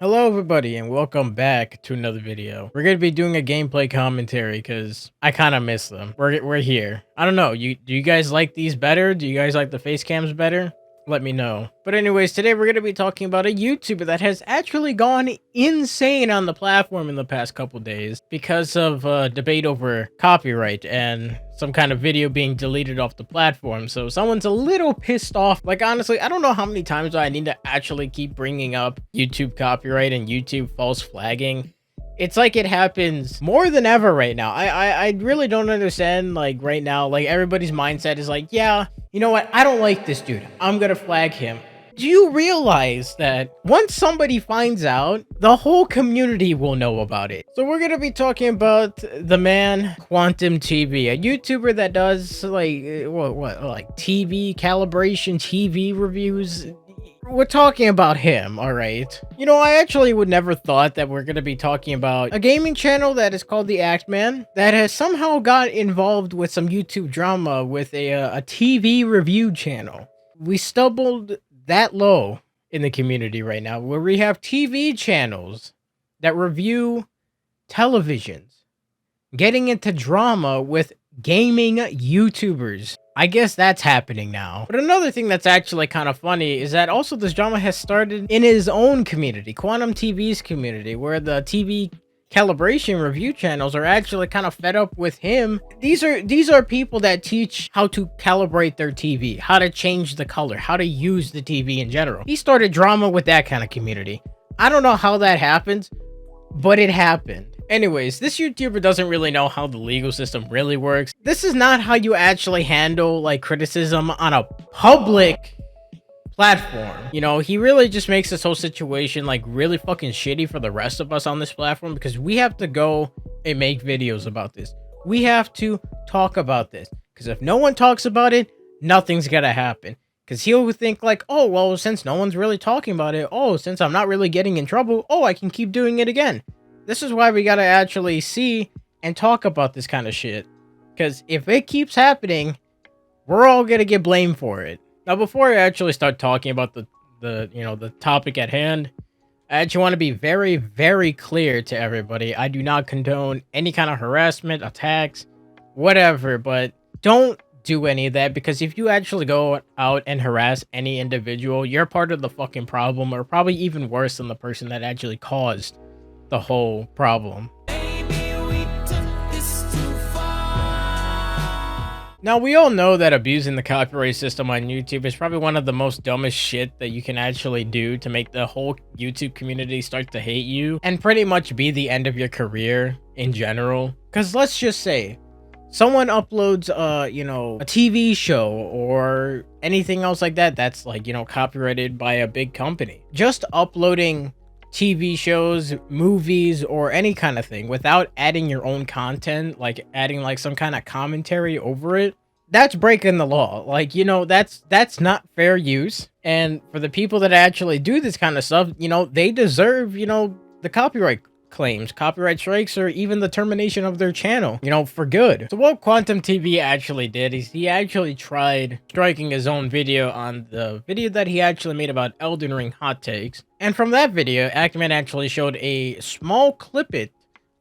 Hello everybody and welcome back to another video. We're going to be doing a gameplay commentary because I kind of miss them. We're here. I don't know, do you guys like these better? Do you guys like the face cams better? Let me know. But anyways, today we're going to be talking about a YouTuber that has actually gone insane on the platform in the past couple days because of debate over copyright and some kind of video being deleted off the platform. So someone's a little pissed off. Like, honestly, I don't know how many times I need to actually keep bringing up YouTube copyright and YouTube false flagging. It's like it happens more than ever right now. I really don't understand, like, right now, like, everybody's mindset is like, yeah, you know what? I don't like this dude. I'm gonna flag him. Do you realize that once somebody finds out, the whole community will know about it? So we're gonna be talking about the man QuantumTV, a YouTuber that does like like TV calibration, TV reviews. We're talking about him, all right? You know, I actually would never thought that we're going to be talking about a gaming channel that is called The Act Man that has somehow got involved with some YouTube drama with a TV review channel. We stumbled that low in the community right now, where we have TV channels that review televisions getting into drama with gaming YouTubers. I guess that's happening now. But another thing that's actually kind of funny is that also this drama has started in his own community, QuantumTV's community, where the TV calibration review channels are actually kind of fed up with him. These are people that teach how to calibrate their TV, how to change the color, how to use the TV in general. He started drama with that kind of community. I don't know how that happens, but it happened. Anyways, this YouTuber doesn't really know how the legal system really works. This is not how you actually handle like criticism on a public platform. You know, he really just makes this whole situation like really fucking shitty for the rest of us on this platform because we have to go and make videos about this. We have to talk about this because if no one talks about it, nothing's gonna happen. Because he'll think like, oh, well, since no one's really talking about it, oh, since I'm not really getting in trouble, oh, I can keep doing it again. This is why we gotta actually see and talk about this kind of shit. Because if it keeps happening, we're all gonna get blamed for it. Now, before I actually start talking about the topic at hand, I actually want to be very, very clear to everybody. I do not condone any kind of harassment, attacks, whatever, but don't do any of that, because if you actually go out and harass any individual, you're part of the fucking problem, or probably even worse than the person that actually caused the whole problem. Now, we all know that abusing the copyright system on YouTube is probably one of the most dumbest shit that you can actually do to make the whole YouTube community start to hate you and pretty much be the end of your career in general. Because let's just say someone uploads a TV show or anything else like that that's like, copyrighted by a big company. Just uploading TV shows, movies, or any kind of thing without adding your own content, like adding like some kind of commentary over it, that's breaking the law. Like, that's not fair use. And for the people that actually do this kind of stuff, they deserve, the copyright claims, copyright strikes, or even the termination of their channel, for good. So what QuantumTV actually did is he actually tried striking his own video on the video that he actually made about Elden Ring hot takes. And from that video, Actman actually showed a small clippet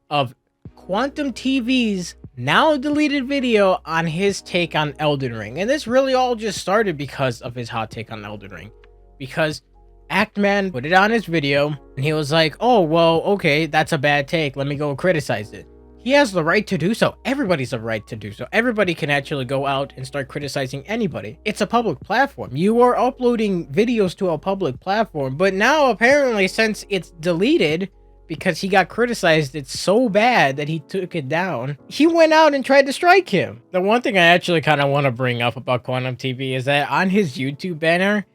of QuantumTV's now deleted video on his take on Elden Ring. And this really all just started because of his hot take on Elden Ring. Because Actman put it on his video, and he was like, oh, well, okay, that's a bad take. Let me go criticize it. He has the right to do so. Everybody's the right to do so. Everybody can actually go out and start criticizing anybody. It's a public platform. You are uploading videos to a public platform, but now apparently since it's deleted because he got criticized, it's so bad that he took it down, he went out and tried to strike him. The one thing I actually kind of want to bring up about QuantumTV is that on his YouTube banner,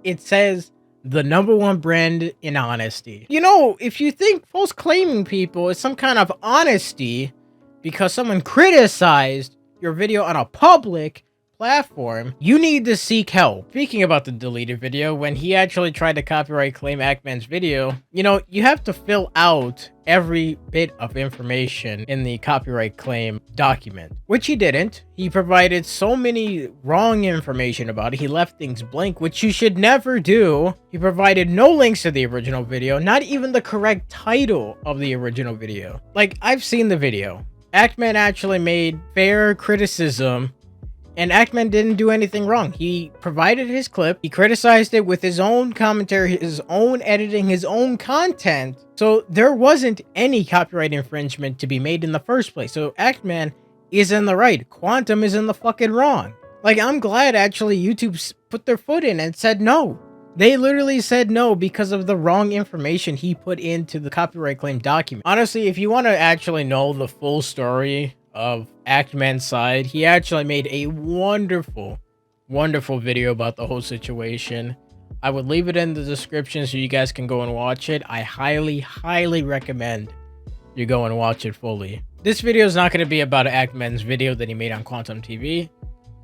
it says the #1 brand in honesty. If you think false claiming people is some kind of honesty because someone criticized your video on a public platform, you need to seek help. Speaking about the deleted video, when he actually tried to copyright claim Ackman's video, you know, you have to fill out every bit of information in the copyright claim document, which he didn't. He provided so many wrong information about it. He left things blank, which you should never do. He provided no links to the original video, not even the correct title of the original video. Like, I've seen the video. Ackman actually made fair criticism, and Ackman didn't do anything wrong. He provided his clip, he criticized it with his own commentary, his own editing, his own content. So there wasn't any copyright infringement to be made in the first place. So Ackman is in the right. Quantum is in the fucking wrong. Like, I'm glad actually YouTube put their foot in and said no. They literally said no because of the wrong information he put into the copyright claim document. Honestly, if you want to actually know the full story of Ackman's side, he actually made a wonderful video about the whole situation. I would leave it in the description so you guys can go and watch it. I highly recommend you go and watch it fully. This video is not going to be about Ackman's video that he made on QuantumTV.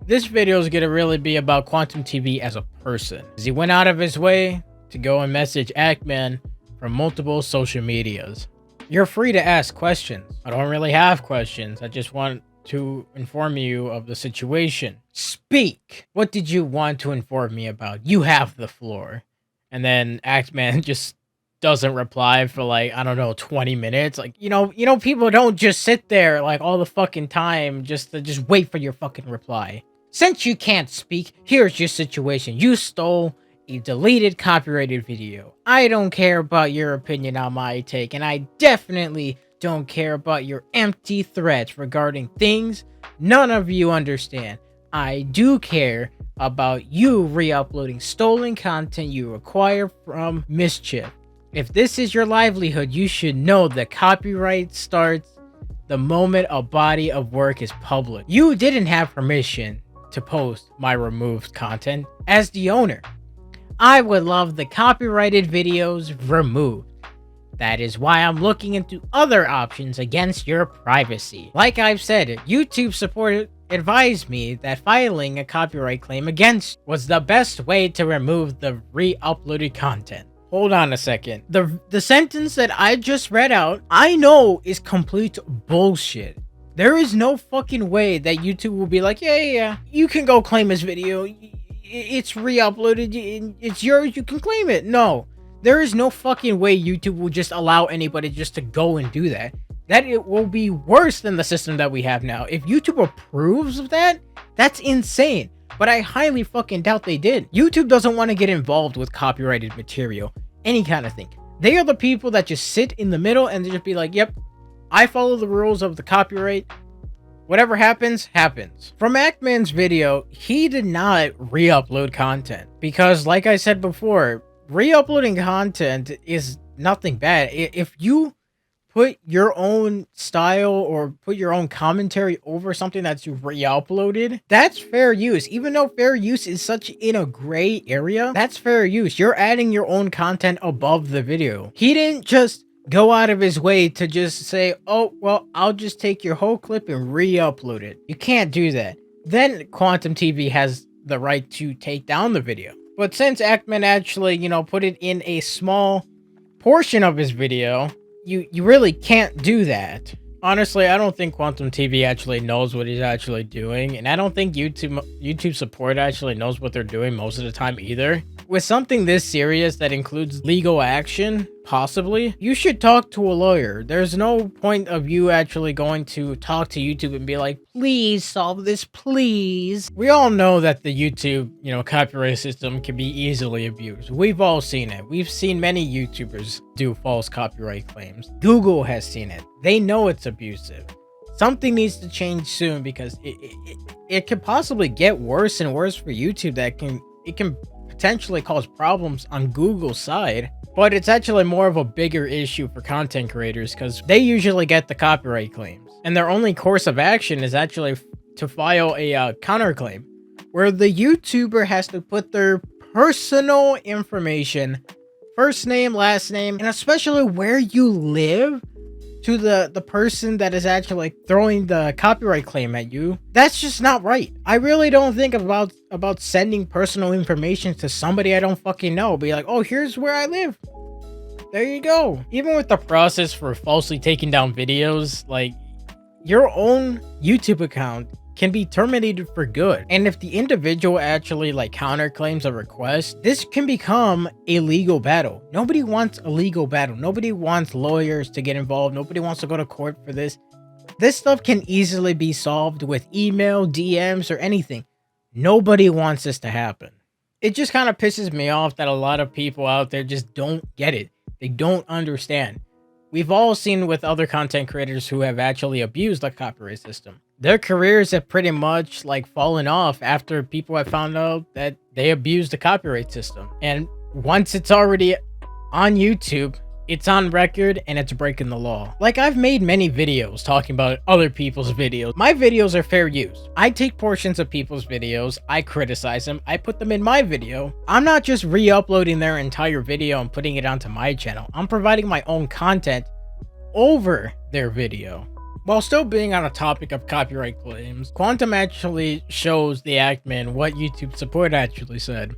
This video is going to really be about QuantumTV as a person. He went out of his way to go and message Ackman from multiple social medias. You're free to ask questions. I don't really have questions. I just want to inform you of the situation. Speak! What did you want to inform me about? You have the floor. And then Ackman just doesn't reply for like, I don't know, 20 minutes. Like, you know, people don't just sit there like all the fucking time just to wait for your fucking reply. Since you can't speak, here's your situation. You stole a deleted copyrighted video. I don't care about your opinion on my take, and I definitely don't care about your empty threats regarding things none of you understand. I do care about you re-uploading stolen content you acquire from Mischief. If this is your livelihood, you should know that copyright starts the moment a body of work is public. You didn't have permission to post my removed content as the owner. I would love the copyrighted videos removed. That is why I'm looking into other options against your privacy. Like I've said, YouTube support advised me that filing a copyright claim against was the best way to remove the re-uploaded content. Hold on a second. The sentence that I just read out, I know is complete bullshit. There is no fucking way that YouTube will be like, yeah, you can go claim this video. It's re-uploaded. It's yours. You can claim it. No, there is no fucking way YouTube will just allow anybody just to go and do that. That it will be worse than the system that we have now. If YouTube approves of that, that's insane. But I highly fucking doubt they did. YouTube doesn't want to get involved with copyrighted material, any kind of thing. They are the people that just sit in the middle and they just be like, yep, I follow the rules of the copyright. Whatever happens, happens. From Ackman's video, he did not re-upload content because, like I said before, re-uploading content is nothing bad. If you put your own style or put your own commentary over something that's re-uploaded, that's fair use. Even though fair use is such in a gray area, that's fair use. You're adding your own content above the video. He didn't just go out of his way to just say, oh, well, I'll just take your whole clip and re-upload it. You can't do that. Then QuantumTV has the right to take down the video. But since Ackman actually, put it in a small portion of his video, you really can't do that. Honestly, I don't think QuantumTV actually knows what he's actually doing, and I don't think YouTube support actually knows what they're doing most of the time either. With something this serious that includes legal action, possibly, you should talk to a lawyer. There's no point of you actually going to talk to YouTube and be like, please solve this, please. We all know that the YouTube, copyright system can be easily abused. We've all seen it. We've seen many YouTubers do false copyright claims. Google has seen it. They know it's abusive. Something needs to change soon because it could possibly get worse and worse for YouTube. It can potentially cause problems on Google's side, but it's actually more of a bigger issue for content creators because they usually get the copyright claims and their only course of action is actually to file a counterclaim where the YouTuber has to put their personal information, first name, last name, and especially where you live, to the person that is actually like throwing the copyright claim at you. That's just not right. I really don't think about sending personal information to somebody I don't fucking know. Be like, oh, here's where I live. There you go. Even with the process for falsely taking down videos, like, your own YouTube account can be terminated for good. And if the individual actually like counterclaims a request, this can become a legal battle. Nobody wants a legal battle. Nobody wants lawyers to get involved. Nobody wants to go to court for this. This stuff can easily be solved with email, DMs, or anything. Nobody wants this to happen. It just kind of pisses me off that a lot of people out there just don't get it. They don't understand. We've all seen with other content creators who have actually abused the copyright system. Their careers have pretty much like fallen off after people have found out that they abused the copyright system. And once it's already on YouTube, it's on record and it's breaking the law. Like, I've made many videos talking about other people's videos. My videos are fair use. I take portions of people's videos, I criticize them, I put them in my video. I'm not just re-uploading their entire video and putting it onto my channel. I'm providing my own content over their video. While still being on a topic of copyright claims, Quantum actually shows the Actman what YouTube support actually said.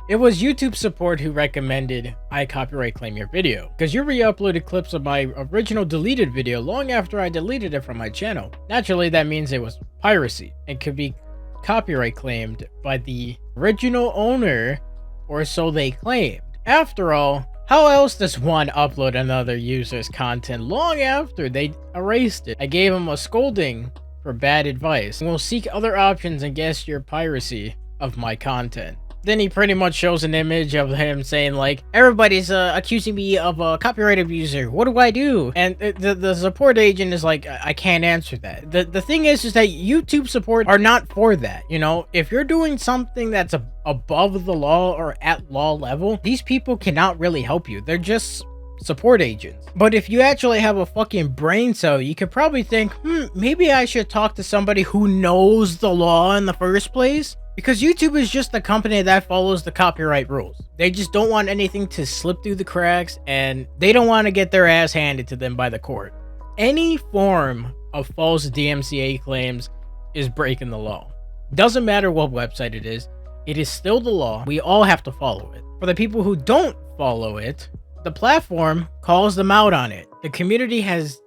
It was YouTube support who recommended I copyright claim your video, because you re-uploaded clips of my original deleted video long after I deleted it from my channel. Naturally, that means it was piracy and could be copyright claimed by the original owner, or so they claimed. After all, how else does one upload another user's content long after they erased it? I gave him a scolding for bad advice and will seek other options against your piracy of my content. Then he pretty much shows an image of him saying like, everybody's accusing me of a copyright abuser. What do I do? And the support agent is like, I can't answer that. The thing is that YouTube support are not for that. You know, if you're doing something that's above the law or at law level, these people cannot really help you. They're just support agents. But if you actually have a fucking brain cell, you could probably think, maybe I should talk to somebody who knows the law in the first place. Because YouTube is just the company that follows the copyright rules. They just don't want anything to slip through the cracks, and they don't want to get their ass handed to them by the court. Any form of false DMCA claims is breaking the law. Doesn't matter what website it is still the law. We all have to follow it. For the people who don't follow it, the platform calls them out on it. The community has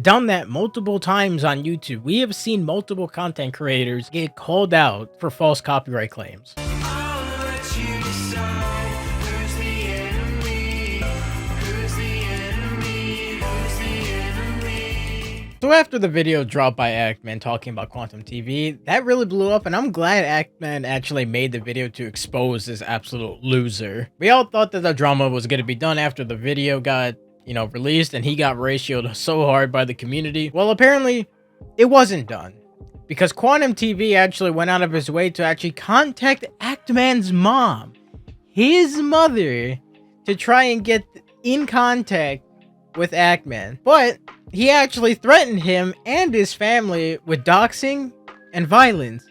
done that multiple times on YouTube. We have seen multiple content creators get called out for false copyright claims. So after the video dropped by Actman talking about QuantumTV, that really blew up, and I'm glad Actman actually made the video to expose this absolute loser. We all thought that the drama was going to be done after the video got released and he got ratioed so hard by the community. Well, apparently it wasn't done, because QuantumTV actually went out of his way to actually contact Actman's mom, his mother, to try and get in contact with Actman. But he actually threatened him and his family with doxing and violence.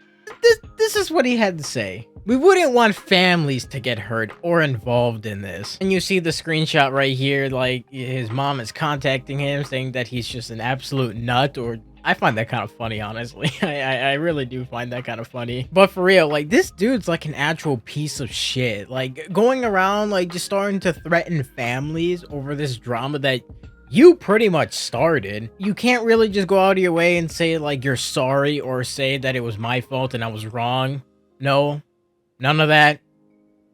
This is what he had to say. We wouldn't want families to get hurt or involved in this. And you see the screenshot right here, like his mom is contacting him saying that he's just an absolute nut. Or I find that kind of funny, honestly. I really do find that kind of funny. But for real, like, this dude's like an actual piece of shit. Like, going around like just starting to threaten families over this drama that you pretty much started. You can't really just go out of your way and say like you're sorry or say that it was my fault and I was wrong. No. None of that.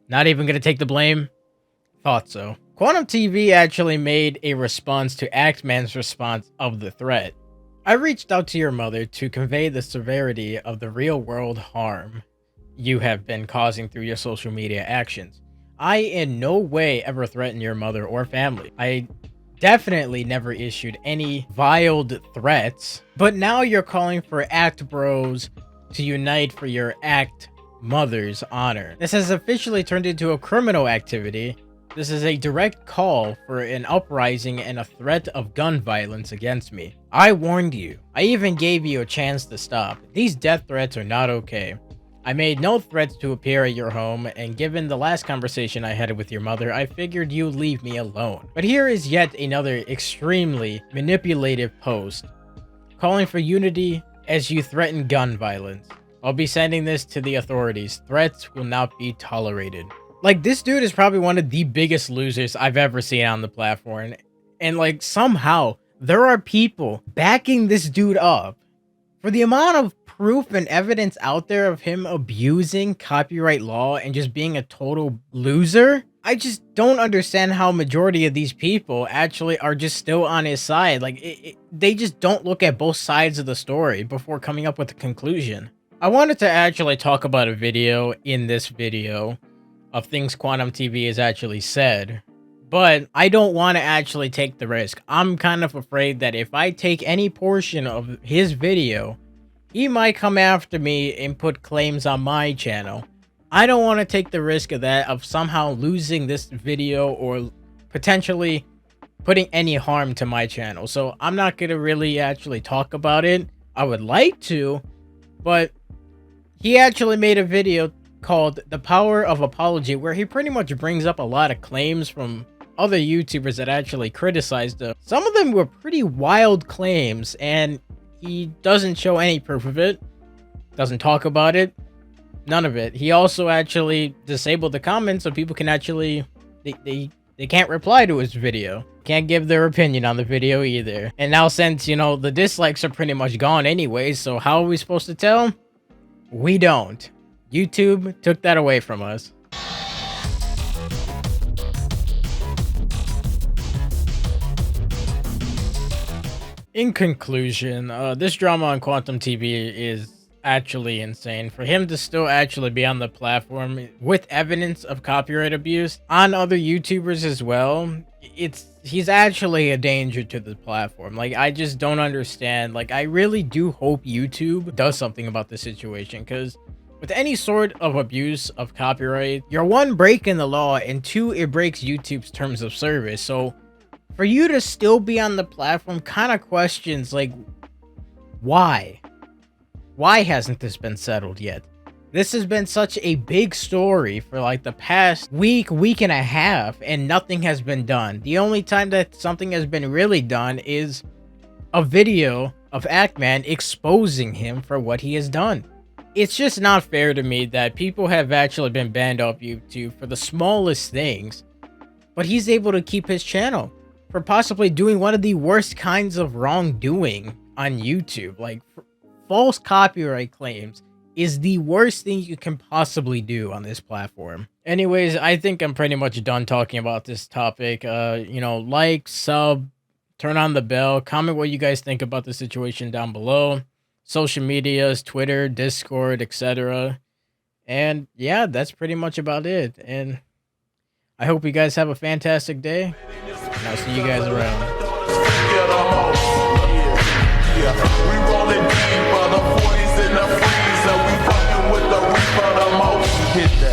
Not even gonna take the blame. Thought so. QuantumTV actually made a response to Actman's response of the threat. I reached out to your mother to convey the severity of the real-world harm you have been causing through your social media actions. I in no way ever threatened your mother or family. I definitely never issued any veiled threats. But now you're calling for Act Bros to unite for your Act Mother's honor. This has officially turned into a criminal activity. This is a direct call for an uprising and a threat of gun violence against me. I warned you. I even gave you a chance to stop. These death threats are not okay. I made no threats to appear at your home, and given the last conversation I had with your mother, I figured you'd leave me alone. But here is yet another extremely manipulative post, calling for unity as you threaten gun violence. I'll be sending this to the authorities. Threats will not be tolerated. Like, this dude is probably one of the biggest losers I've ever seen on the platform. And like, somehow, there are people backing this dude up. For the amount of proof and evidence out there of him abusing copyright law and just being a total loser, I just don't understand how majority of these people actually are just still on his side. Like, they just don't look at both sides of the story before coming up with a conclusion. I wanted to actually talk about a video in this video of things QuantumTV has actually said, but I don't want to actually take the risk. I'm kind of afraid that if I take any portion of his video, he might come after me and put claims on my channel. I don't want to take the risk of that, of somehow losing this video or potentially putting any harm to my channel. So I'm not going to really actually talk about it. I would like to, but he actually made a video called The Power of Apology, where he pretty much brings up a lot of claims from other YouTubers that actually criticized him. Some of them were pretty wild claims, and he doesn't show any proof of it, doesn't talk about it, none of it. He also actually disabled the comments so people can actually, they can't reply to his video, can't give their opinion on the video either. And now, since, you know, the dislikes are pretty much gone anyway, so how are we supposed to tell? We don't. YouTube took that away from us. In conclusion, this drama on QuantumTV is actually insane. For him to still actually be on the platform with evidence of copyright abuse on other YouTubers as well, he's actually a danger to the platform. Like, I just don't understand. Like, I really do hope YouTube does something about the situation, because with any sort of abuse of copyright, you're one, breaking the law, and two, it breaks YouTube's terms of service. So for you to still be on the platform kind of questions, like, why? Why hasn't this been settled yet? This has been such a big story for like the past week and a half, and nothing has been done. The only time that something has been really done is a video of Ackman exposing him for what he has done. It's just not fair to me that people have actually been banned off YouTube for the smallest things, but he's able to keep his channel for possibly doing one of the worst kinds of wrongdoing on YouTube. Like, false copyright claims is the worst thing you can possibly do on this platform. Anyways, I think I'm pretty much done talking about this topic. You know, like, sub, turn on the bell, comment what you guys think about the situation down below. Social medias, Twitter, Discord, etc. And yeah, that's pretty much about it. And I hope you guys have a fantastic day, and I'll see you guys around. We rolling deep, the 40s in the freezer. We fucking with the reaper, the most. Hit that.